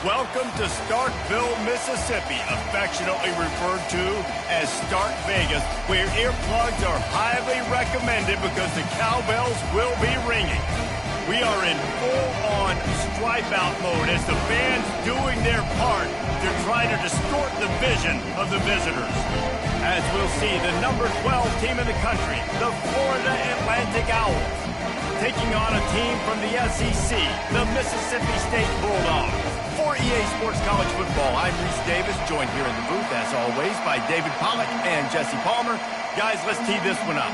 Welcome to Starkville, Mississippi, affectionately referred to as Stark Vegas, where earplugs are highly recommended because the cowbells will be ringing. We are in full-on stripe-out mode as the fans doing their part to try to distort the vision of the visitors. As we'll see, the number 12 team in the country, the Florida Atlantic Owls, taking on a team from the SEC, the Mississippi State Bulldogs. For EA Sports College Football, I'm Reese Davis, joined here in the booth, as always, by David Pollack and Jesse Palmer. Guys, let's tee this one up.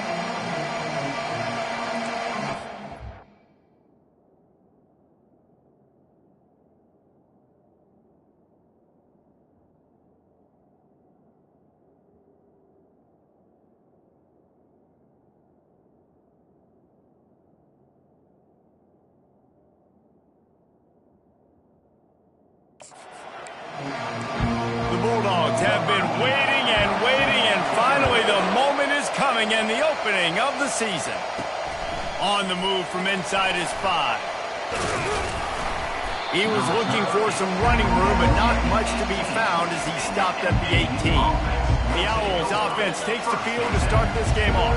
The Bulldogs have been waiting, and finally the moment is coming and the opening of the season. On the move from inside his 5. He was looking for some running room, but not much to be found as he stopped at the 18. The Owls offense takes the field to start this game off.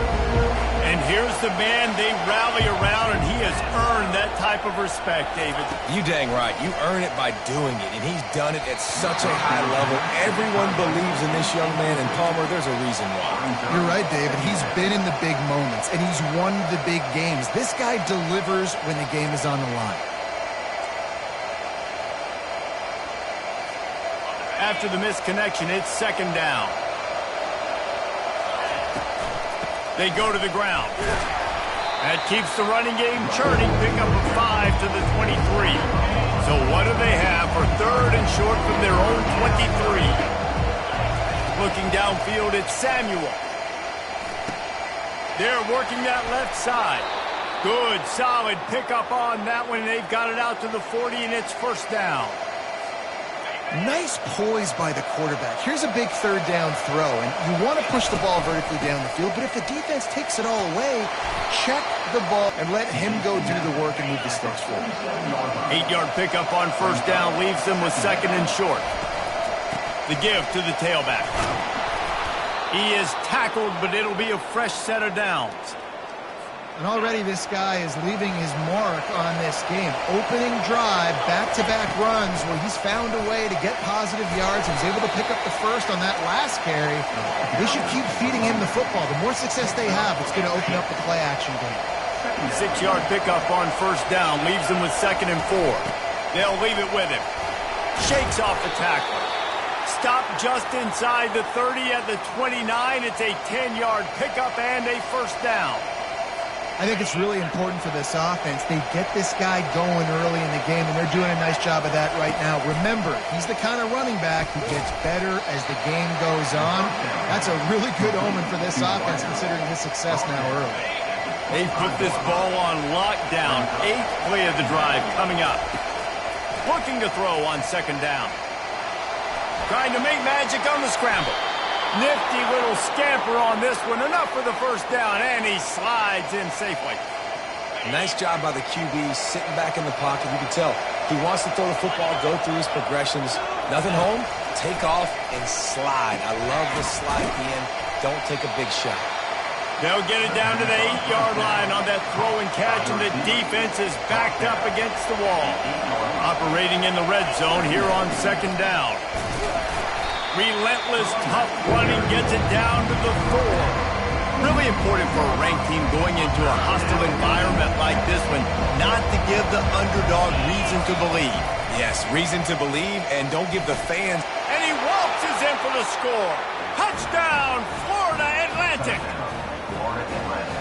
And here's the man they rally around, and he has earned that type of respect, David. You dang right. You earn it by doing it, and he's done it at such a high level. Everyone believes in this young man, and Palmer, there's a reason why. You're right, David. He's been in the big moments, and he's won the big games. This guy delivers when the game is on the line. After the misconnection, it's second down. They go to the ground. That keeps the running game churning. Pick up a 5 to the 23. So what do they have for third and short from their own 23? Looking downfield, it's Samuel. They're working that left side. Good, solid pickup on that one. They've got it out to the 40, and it's first down. Nice poise by the quarterback. Here's a big third down throw, and you want to push the ball vertically down the field, but if the defense takes it all away, check the ball and let him go do the work and move the sticks forward. 8-yard pickup on first down leaves them with second and short. The give to the tailback. He is tackled, but it'll be a fresh set of downs. And already this guy is leaving his mark on this game. Opening drive, back-to-back runs where he's found a way to get positive yards. He was able to pick up the first on that last carry. They should keep feeding him the football. The more success they have, it's going to open up the play-action game. 6-yard pickup on first down leaves them with second and 4. They'll leave it with him. Shakes off the tackle. Stop just inside the 30 at the 29. It's a 10-yard pickup and a first down. I think it's really important for this offense. They get this guy going early in the game, and they're doing a nice job of that right now. Remember, he's the kind of running back who gets better as the game goes on. That's a really good omen for this offense, considering his success now early. They put this ball on lockdown. 8th play of the drive coming up. Looking to throw on second down. Trying to make magic on the scramble. Nifty little scamper on this one. Enough for the first down, and he slides in safely. Nice job by the QB, sitting back in the pocket. You can tell he wants to throw the football, go through his progressions. Nothing home, take off, and slide. I love the slide at the end. Don't take a big shot. They'll get it down to the 8-yard line on that throw and catch, and the defense is backed up against the wall. Operating in the red zone here on second down. Relentless, tough running gets it down to the 4. Really important for a ranked team going into a hostile environment like this one, not to give the underdog reason to believe. Yes, reason to believe, and don't give the fans. And he waltzes in for the score. Touchdown, Florida Atlantic.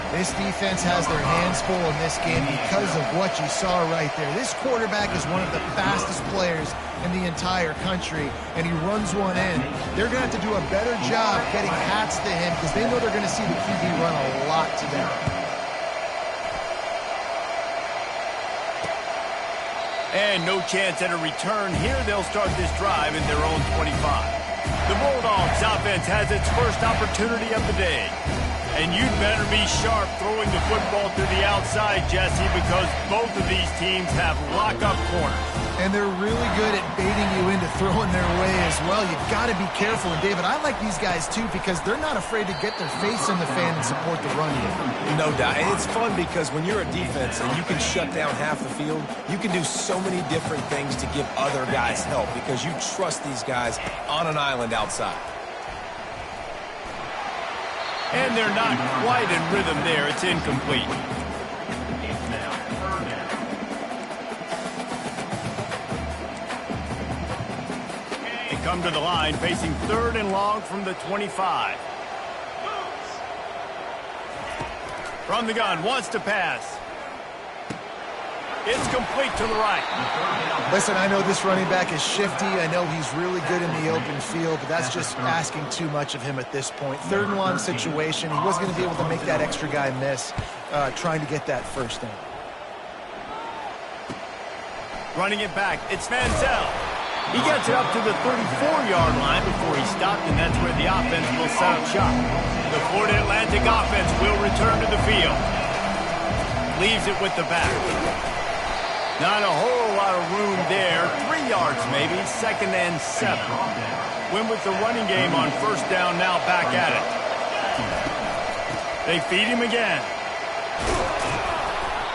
This defense has their hands full in this game because of what you saw right there. This quarterback is one of the fastest players in the entire country, and he runs one in. They're going to have to do a better job getting hats to him because they know they're going to see the QB run a lot today. And no chance at a return here. They'll start this drive in their own 25. The Bulldogs offense has its first opportunity of the day. And you'd better be sharp throwing the football to the outside, Jesse, because both of these teams have lock-up corners. And they're really good at baiting you into throwing their way as well. You've got to be careful. And, David, I like these guys, too, because they're not afraid to get their face in the fan and support the run game. No doubt. And it's fun because when you're a defense and you can shut down half the field, you can do so many different things to give other guys help because you trust these guys on an island outside. And they're not quite in rhythm there. It's incomplete. They come to the line facing 3rd and long from the 25. From the gun, wants to pass. It's complete to the right. Listen, I know this running back is shifty. I know he's really good in the open field, but that's just asking too much of him at this point. 3rd and long situation. He wasn't going to be able to make that extra guy miss trying to get that first down. Running it back, it's Manziel. He gets it up to the 34-yard line before he stopped, and that's where the offense will set up shop. The Florida Atlantic offense will return to the field. Leaves it with the back. Not a whole lot of room there. 3 yards maybe, 2nd and 7. Win with the running game on 1st down, now back at it. They feed him again.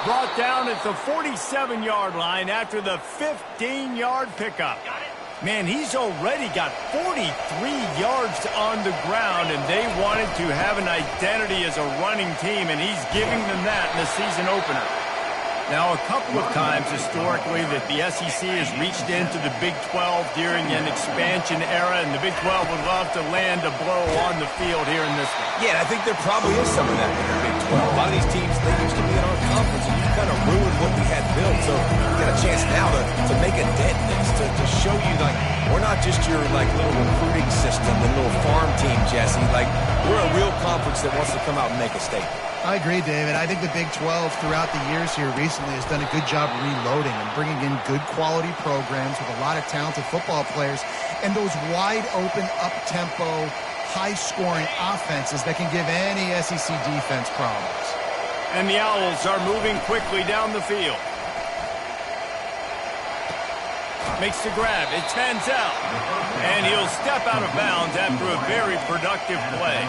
Brought down at the 47-yard line after the 15-yard pickup. Man, he's already got 43 yards on the ground, and they wanted to have an identity as a running team, and he's giving them that in the season opener. Now, a couple of times historically that the SEC has reached into the Big 12 during an expansion era, and the Big 12 would love to land a blow on the field here in this one. Yeah, I think there probably is some of that in the Big 12. A lot of these teams, they used to be in our conference, and you kind of ruined what we had built. So we got a chance now to make a dent in this, to show you, like, we're not just your, like, little recruiting system and little farm team, Jesse. Like, we're a real conference that wants to come out and make a statement. I agree, David. I think the Big 12 throughout the years here recently has done a good job reloading and bringing in good quality programs with a lot of talented football players and those wide open, up-tempo, high-scoring offenses that can give any SEC defense problems. And the Owls are moving quickly down the field. Makes the grab. It's Manziel. And he'll step out of bounds after a very productive play.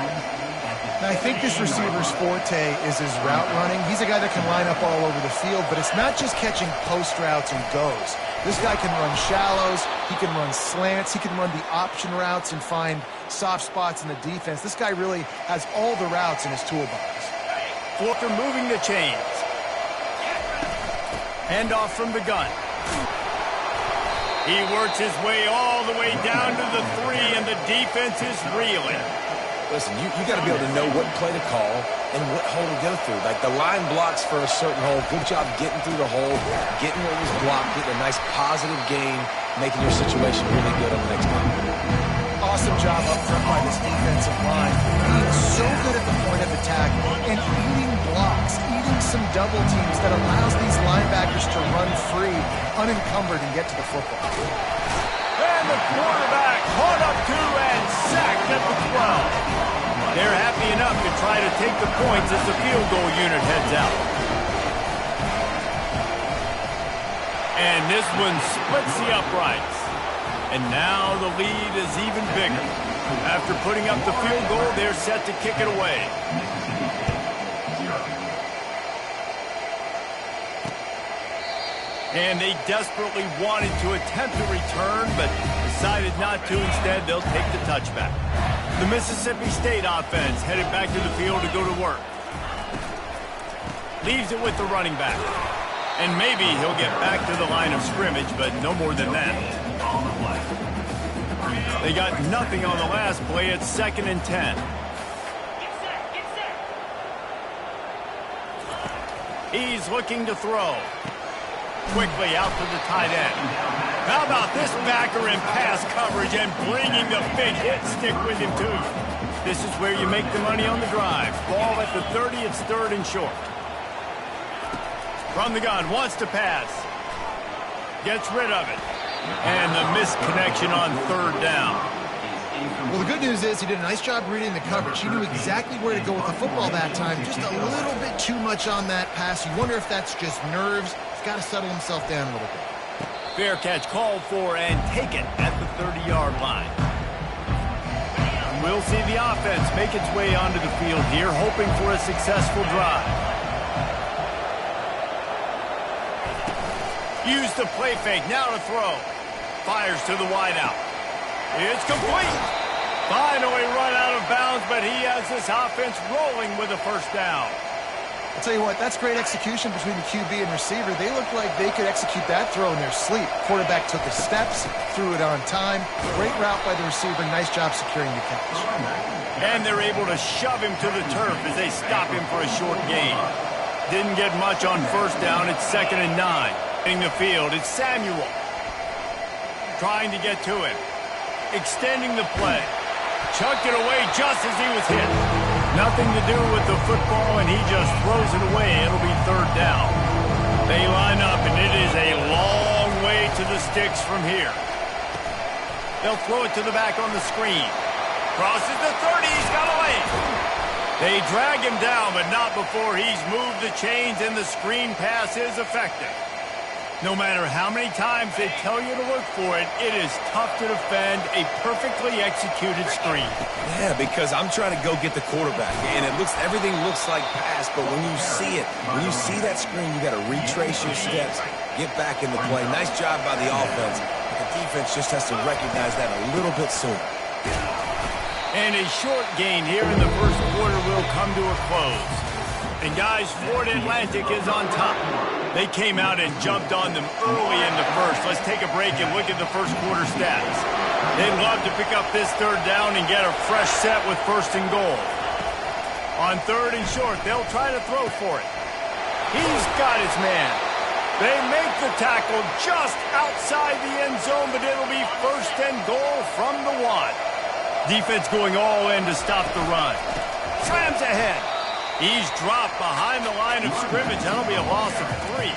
Now, I think this receiver's forte is his route running. He's a guy that can line up all over the field, but it's not just catching post routes and goes. This guy can run shallows, he can run slants, he can run the option routes and find soft spots in the defense. This guy really has all the routes in his toolbox. Walker moving the chains. Handoff from the gun. He works his way all the way down to the 3, and the defense is reeling. Listen, you got to be able to know what play to call and what hole to go through. Like, the line blocks for a certain hole. Good job getting through the hole, getting what was blocked, getting a nice positive gain, making your situation really good on the next time. Awesome job up front by this defensive line. Being so good at the point of attack and eating blocks, eating some double teams that allows these linebackers to run free, unencumbered, and get to the football. And the quarterback caught up to and sacked at the 12. They're happy enough to try to take the points as the field goal unit heads out. And this one splits the uprights. And now the lead is even bigger. After putting up the field goal, they're set to kick it away. And they desperately wanted to attempt a return, but decided not to. Instead, they'll take the touchback. The Mississippi State offense headed back to the field to go to work. Leaves it with the running back. And maybe he'll get back to the line of scrimmage, but no more than that. They got nothing on the last play. It's 2nd and 10. He's looking to throw. Quickly out to the tight end. How about this backer in pass coverage and bringing the big hit stick with him too? This is where you make the money on the drive. Ball at the 30, it's 3rd and short. From the gun, wants to pass. Gets rid of it. And the missed connection on 3rd down. Well, the good news is he did a nice job reading the coverage. He knew exactly where to go with the football that time. Just a little bit too much on that pass. You wonder if that's just nerves. He's got to settle himself down a little bit. Fair catch called for and taken at the 30-yard line. We'll see the offense make its way onto the field here, hoping for a successful drive. Use the play fake, now to throw. Fires to the wideout. It's complete. Finally run out of bounds, but he has this offense rolling with a first down. I'll tell you what, that's great execution between the QB and receiver. They looked like they could execute that throw in their sleep. Quarterback took his steps, threw it on time. Great route by the receiver. Nice job securing the catch. And they're able to shove him to the turf as they stop him for a short gain. Didn't get much on first down. It's 2nd and 9. In the field, it's Samuel. Trying to get to him. Extending the play. Chucked it away just as he was hit. Nothing to do with the football, and he just throws it away. It'll be 3rd down. They line up, and it is a long way to the sticks from here. They'll throw it to the back on the screen. Crosses the 30. He's got a lane. They drag him down, but not before he's moved the chains, and the screen pass is effective. No matter how many times they tell you to look for it, it is tough to defend a perfectly executed screen. Yeah, because I'm trying to go get the quarterback, and everything looks like pass, but when you see it, when you see that screen, you got to retrace your steps, get back in the play. Nice job by the offense. The defense just has to recognize that a little bit sooner. And a short gain here in the first quarter will come to a close. And guys, Florida Atlantic is on top. They came out and jumped on them early in the first. Let's take a break and look at the first quarter stats. They'd love to pick up this 3rd down and get a fresh set with 1st and goal. On 3rd and short, they'll try to throw for it. He's got his man. They make the tackle just outside the end zone, but it'll be 1st and goal from the 1. Defense going all in to stop the run. Slams ahead. He's dropped behind the line of scrimmage. That'll be a loss of 3.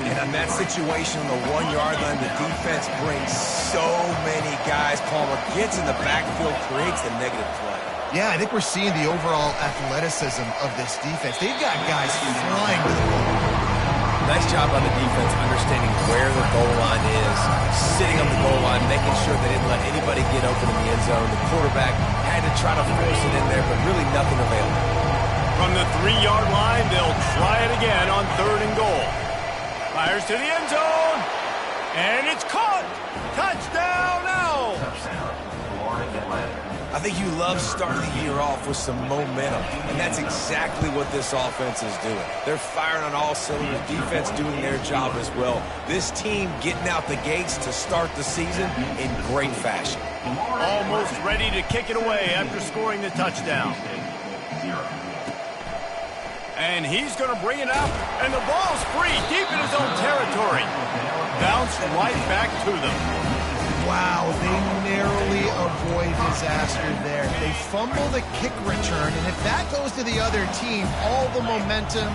And on that situation, on the 1-yard line, the defense brings so many guys. Palmer gets in the backfield, creates the negative play. Yeah, I think we're seeing the overall athleticism of this defense. They've got guys flying to the ball. Nice job on the defense understanding where the goal line is, sitting on the goal line, making sure they didn't let anybody get open in the end zone. The quarterback had to try to force it in there, but really nothing available. From the 3-yard line, they'll try it again on 3rd and goal. Fires to the end zone, and it's caught. Touchdown now. I think you love starting the year off with some momentum, and that's exactly what this offense is doing. They're firing on all cylinders, defense doing their job as well. This team getting out the gates to start the season in great fashion. Almost ready to kick it away after scoring the touchdown. And he's going to bring it out, and the ball's free deep in his own territory. Bounce right back to them. Wow, they narrowly avoid disaster there. They fumble the kick return, and if that goes to the other team, all the momentum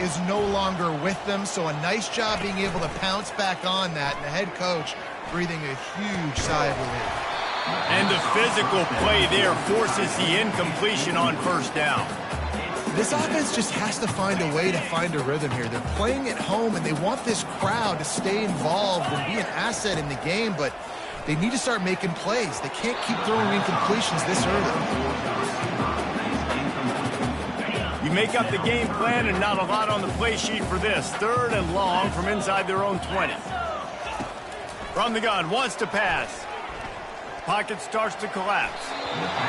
is no longer with them. So a nice job being able to pounce back on that, and the head coach breathing a huge sigh of relief. And the physical play there forces the incompletion on 1st down. This offense just has to find a way to find a rhythm here. They're playing at home, and they want this crowd to stay involved and be an asset in the game, but they need to start making plays. They can't keep throwing incompletions this early. You make up the game plan, and not a lot on the play sheet for this. 3rd and long from inside their own 20. From the gun, wants to pass. Pocket starts to collapse.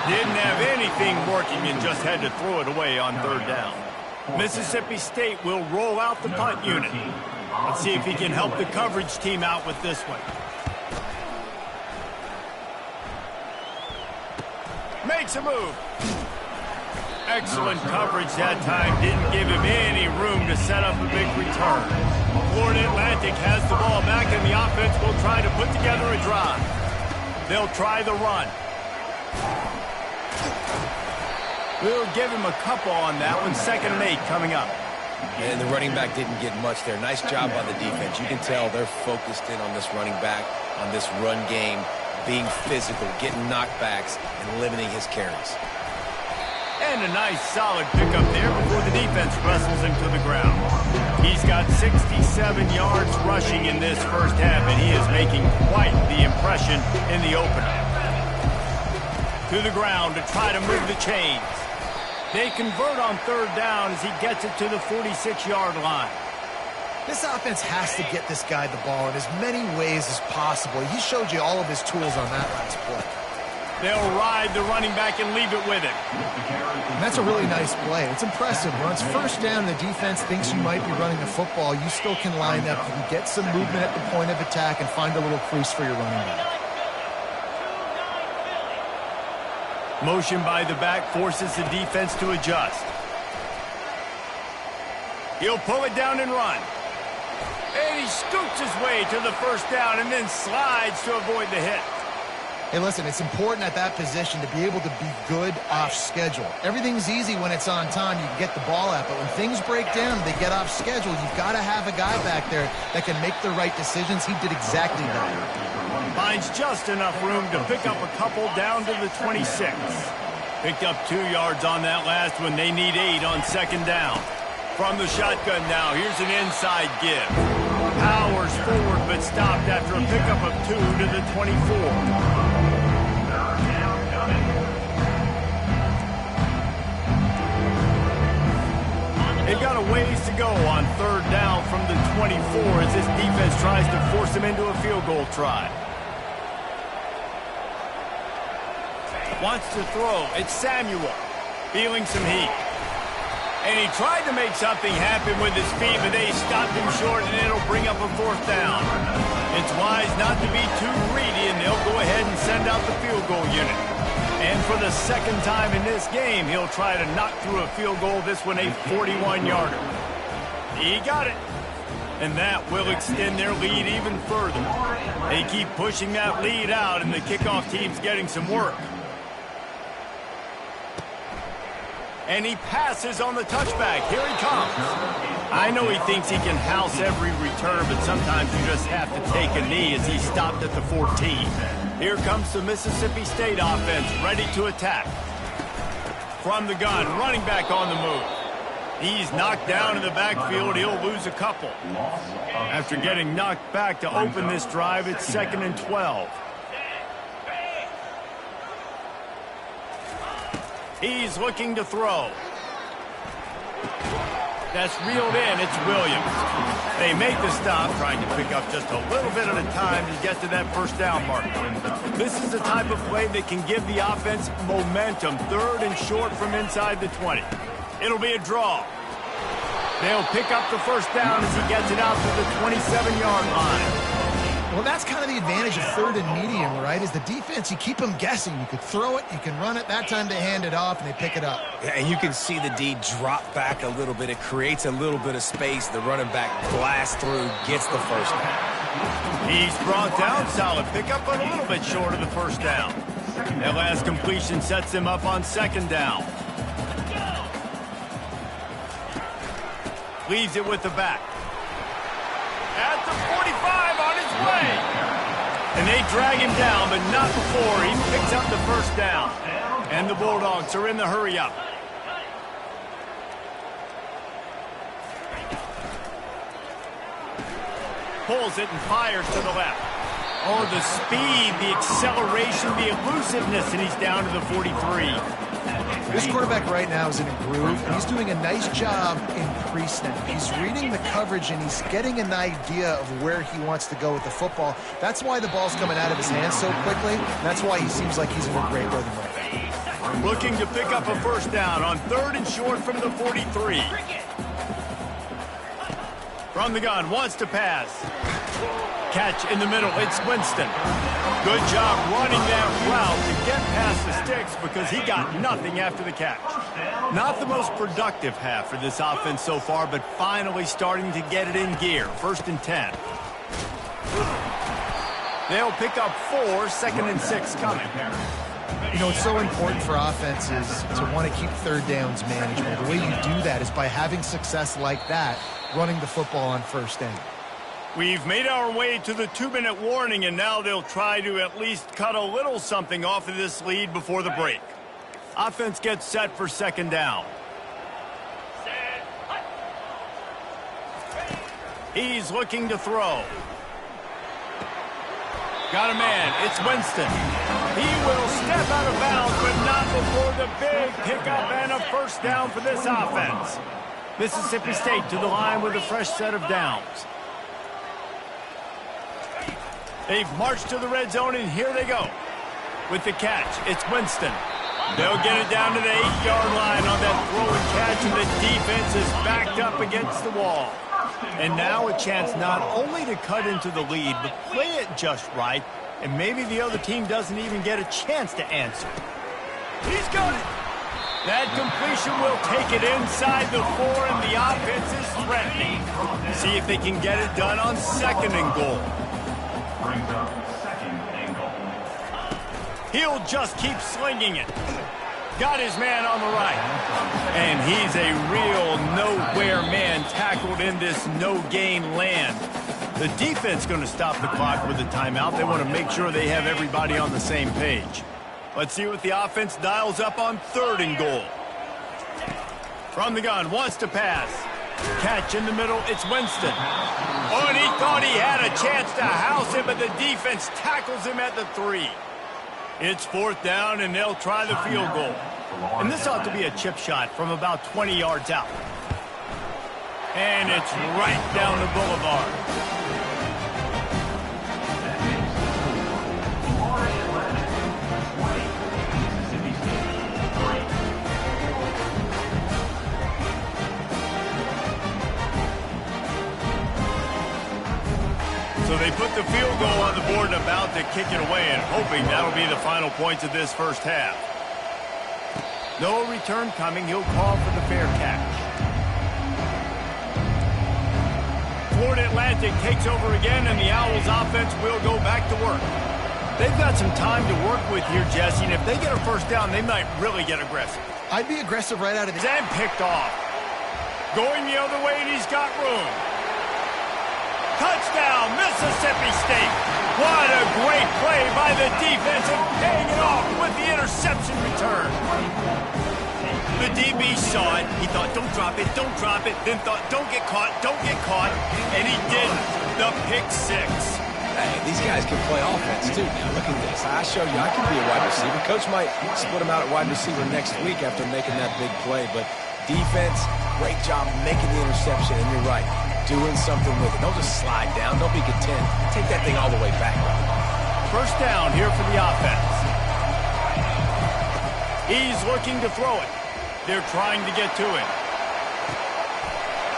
Didn't have anything working and just had to throw it away on 3rd down. Mississippi State will roll out the punt unit. Let's see if he can help the coverage team out with this one. Makes a move. Excellent coverage that time. Didn't give him any room to set up a big return. Florida Atlantic has the ball back, and the offense will try to put together a drive. They'll try the run. We'll give him a couple on that one. 2nd and 8 coming up. And the running back didn't get much there. Nice job by the defense. You can tell they're focused in on this running back, on this run game. being physical, getting knockbacks, and limiting his carries. And a nice solid pickup there before the defense wrestles him to the ground. He's got 67 yards rushing in this first half, and he is making quite the impression in the opener. To the ground to try to move the chains. They convert on third down as he gets it to the 46-yard line. This offense has to get this guy the ball in as many ways as possible. He showed you all of his tools on that last play. They'll ride the running back and leave it with him. And that's a really nice play. It's impressive. When it's first down, the defense thinks you might be running the football. You still can line up. You can get some movement at the point of attack and find a little crease for your running back. Motion by the back forces the defense to adjust. He'll pull it down and run. And he scoots his way to the first down and then slides to avoid the hit. Hey, listen, it's important at that position to be able to be good off schedule. Everything's easy when it's on time. You can get the ball out, but when things break down, they get off schedule. You've got to have a guy back there that can make the right decisions. He did exactly that. Finds just enough room to pick up a couple down to the 26. Picked up 2 yards on that last one. They need 8 on second down. From the shotgun now, here's an inside give. Powers forward, but stopped after a pickup of 2 to the 24. They've got a ways to go on third down from the 24 as this defense tries to force them into a field goal try. Wants to throw. It's Samuel. Feeling some heat. And he tried to make something happen with his feet, but they stopped him short, and it'll bring up a fourth down. It's wise not to be too greedy, and they'll go ahead and send out the field goal unit. And for the second time in this game, he'll try to knock through a field goal, this one a 41-yarder. He got it. And that will extend their lead even further. They keep pushing that lead out, and the kickoff team's getting some work. And he passes on the touchback. Here he comes. I know he thinks he can house every return, but sometimes you just have to take a knee as he stopped at the 14. Here comes the Mississippi State offense, ready to attack. From the gun, running back on the move. He's knocked down in the backfield. He'll lose a couple. After getting knocked back to open this drive, it's 2nd and 12. He's looking to throw. That's reeled in. It's Williams. They make the stop, trying to pick up just a little bit at a time to get to that first down mark. This is the type of play that can give the offense momentum. 3rd and short from inside the 20. It'll be a draw. They'll pick up the first down as he gets it out to the 27-yard line. Well, that's kind of the advantage of 3rd and medium, right? Is the defense, you keep them guessing. You could throw it, you can run it. That time they hand it off, and they pick it up. Yeah, and you can see the D drop back a little bit. It creates a little bit of space. The running back blasts through, gets the first down. He's brought down. Solid pickup, but a little bit short of the first down. That last completion sets him up on 2nd down. Leaves it with the back. At the 45 on his way. And they drag him down, but not before he picks up the first down. And the Bulldogs are in the hurry-up. Pulls it and fires to the left. Oh, the speed, the acceleration, the elusiveness, and he's down to the 43. This quarterback right now is in a groove, and he's doing a nice job in pre-snap. He's reading the coverage, and he's getting an idea of where he wants to go with the football. That's why the ball's coming out of his hands so quickly. That's why he seems like he's in a great rhythm right now. Looking to pick up a first down on 3rd and short from the 43. From the gun, wants to pass. Catch in the middle, it's Winston. Good job running that route to get past the sticks because he got nothing after the catch. Not the most productive half for this offense so far, but finally starting to get it in gear. 1st and 10. They'll pick up 4, 2nd and 6 coming. You know, it's so important for offenses to want to keep 3rd downs manageable. The way you do that is by having success like that, running the football on 1st down. We've made our way to the 2-minute warning, and now they'll try to at least cut a little something off of this lead before the break. Offense gets set for second down. He's looking to throw. Got a man. It's Winston. He will step out of bounds, but not before the big pickup and a first down for this offense. Mississippi State to the line with a fresh set of downs. They've marched to the red zone, and here they go. With the catch, it's Winston. They'll get it down to the 8-yard line on that throw and catch, and the defense is backed up against the wall. And now a chance not only to cut into the lead, but play it just right, and maybe the other team doesn't even get a chance to answer. He's got it. That completion will take it inside the 4, and the offense is threatening. See if they can get it done on second and goal. He'll just keep slinging it. Got his man on the right. And he's a real nowhere man tackled in this no-gain land. The defense going to stop the clock with a timeout. They want to make sure they have everybody on the same page. Let's see what the offense dials up on third and goal. From the gun, wants to pass. Catch in the middle, it's Winston. Oh, and he thought he had a chance to house him, but the defense tackles him at the 3. It's fourth down, and they'll try the field goal. And this ought to be a chip shot from about 20 yards out. And it's right down the boulevard. So they put the field goal on the board and about to kick it away, and hoping that'll be the final points of this first half. No return coming. He'll call for the fair catch. Florida Atlantic takes over again, and the Owls offense will go back to work. They've got some time to work with here, Jesse, and if they get a first down, they might really get aggressive. I'd be aggressive right out of the... And picked off. Going the other way, and he's got room. Touchdown, Mississippi State. What a great play by the defense and paying it off with the interception return. The DB saw it. He thought, don't drop it, don't drop it. Then thought, don't get caught. And he didn't. The pick 6. Hey, these guys can play offense, too. Now, look at this. I showed you I can be a wide receiver. Coach might split him out at wide receiver next week after making that big play. But defense, great job making the interception. And you're right. Doing something with it. Don't just slide down. Don't be content. Take that thing all the way back. First down here for the offense. He's looking to throw it. They're trying to get to it.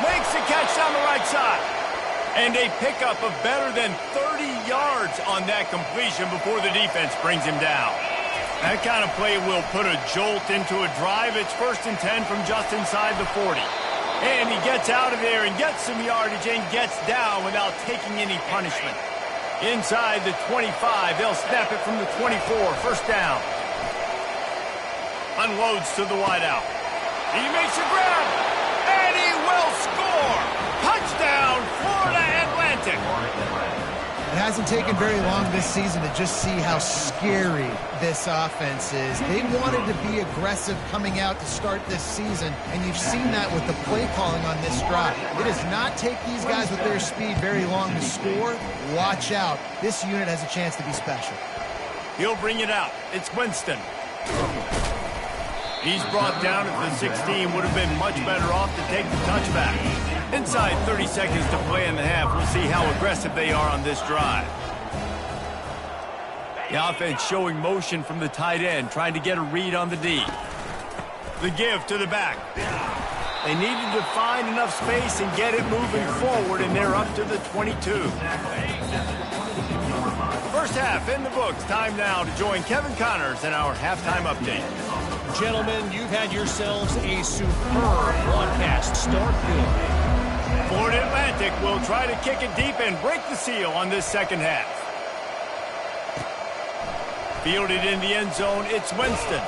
Makes the catch down the right side. And a pickup of better than 30 yards on that completion before the defense brings him down. That kind of play will put a jolt into a drive. It's 1st and 10 from just inside the 40. And he gets out of there and gets some yardage and gets down without taking any punishment. Inside the 25, they'll snap it from the 24, first down. Unloads to the wideout. He makes a grab, and he will score. Touchdown, Florida Atlantic. It hasn't taken very long this season to just see how scary this offense is. They wanted to be aggressive coming out to start this season, and you've seen that with the play calling on this drive. It does not take these guys with their speed very long to score. Watch out. This unit has a chance to be special. He'll bring it out. It's Winston. He's brought down at the 16. Would have been much better off to take the touchback. Inside 30 seconds to play in the half. We'll see how aggressive they are on this drive. The offense showing motion from the tight end, trying to get a read on the D. The give to the back. They needed to find enough space and get it moving forward, and they're up to the 22. First half in the books. Time now to join Kevin Connors in our halftime update. Gentlemen, you've had yourselves a superb broadcast start here. Florida Atlantic will try to kick it deep and break the seal on this second half. Fielded in the end zone, it's Winston.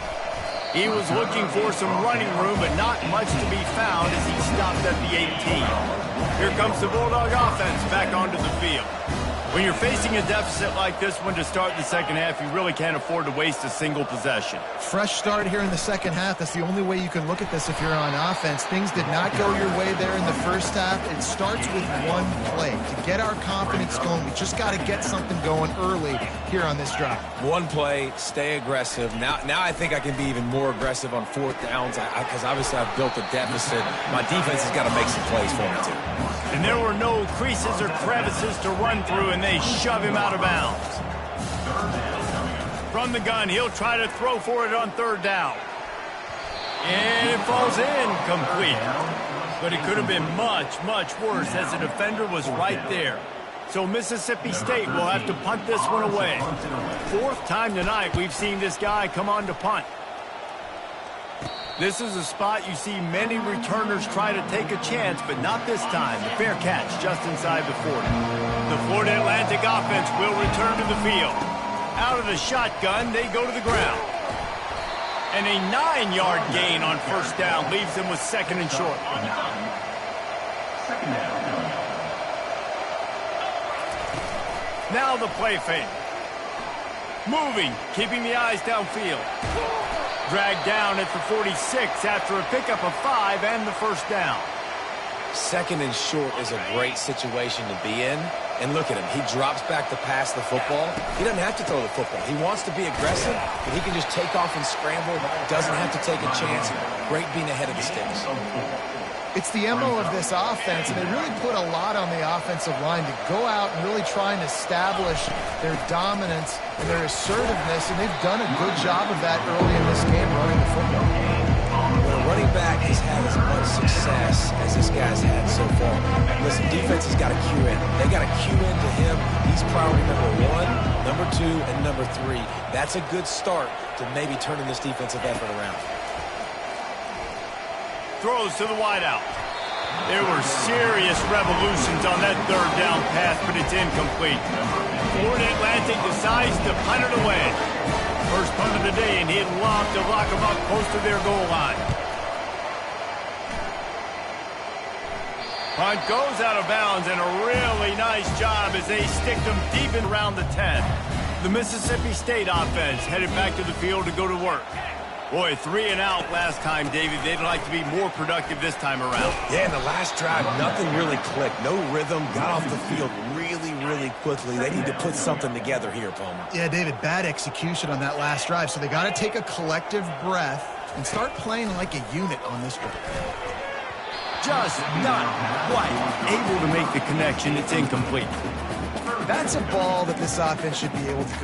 He was looking for some running room, but not much to be found as he stopped at the 18. Here comes the Bulldog offense back onto the field. When you're facing a deficit like this one to start the second half, you really can't afford to waste a single possession. Fresh start here in the second half. That's the only way you can look at this if you're on offense. Things did not go your way there in the first half. It starts with one play. To get our confidence going, we just got to get something going early here on this drive. One play, stay aggressive. Now I think I can be even more aggressive on fourth downs because obviously I've built a deficit. My defense has got to make some plays for me, too. And there were no creases or crevices to run through, and they shove him out of bounds. From the gun, he'll try to throw for it on third down. And it falls incomplete. But it could have been much, much worse as the defender was right there. So Mississippi State will have to punt this one away. Fourth time tonight we've seen this guy come on to punt. This is a spot you see many returners try to take a chance, but not this time. The fair catch just inside the 40. The Florida Atlantic offense will return to the field. Out of the shotgun, they go to the ground. And a 9-yard gain on first down leaves them with second and short. Now the play fake. Moving, keeping the eyes downfield. Dragged down at the 46 after a pickup of 5 and the first down. Second and short is a great situation to be in. And look at him. He drops back to pass the football. He doesn't have to throw the football. He wants to be aggressive, but he can just take off and scramble. Doesn't have to take a chance. Great being ahead of the sticks. It's the MO of this offense, and they really put a lot on the offensive line to go out and really try and establish their dominance and their assertiveness, and they've done a good job of that early in this game running the football. When a running back has had as much success as this guy's had so far, listen, defense has got to cue in. They got to cue into him. He's priority number 1, number 2, and number 3. That's a good start to maybe turning this defensive effort around. Throws to the wideout. There were serious revolutions on that third down pass, but it's incomplete. Florida Atlantic decides to punt it away. First punt of the day, and he'd love to lock them up close to their goal line. Punt goes out of bounds, and a really nice job as they stick them deep in around the 10. The Mississippi State offense headed back to the field to go to work. Boy, 3 and out last time, David. They'd like to be more productive this time around. Yeah, in the last drive, nothing really clicked. No rhythm. Got off the field really, really quickly. They need to put something together here, Palmer. Yeah, David, bad execution on that last drive. So they got to take a collective breath and start playing like a unit on this drive. Just not quite able to make the connection. It's incomplete. That's a ball that this offense should be able to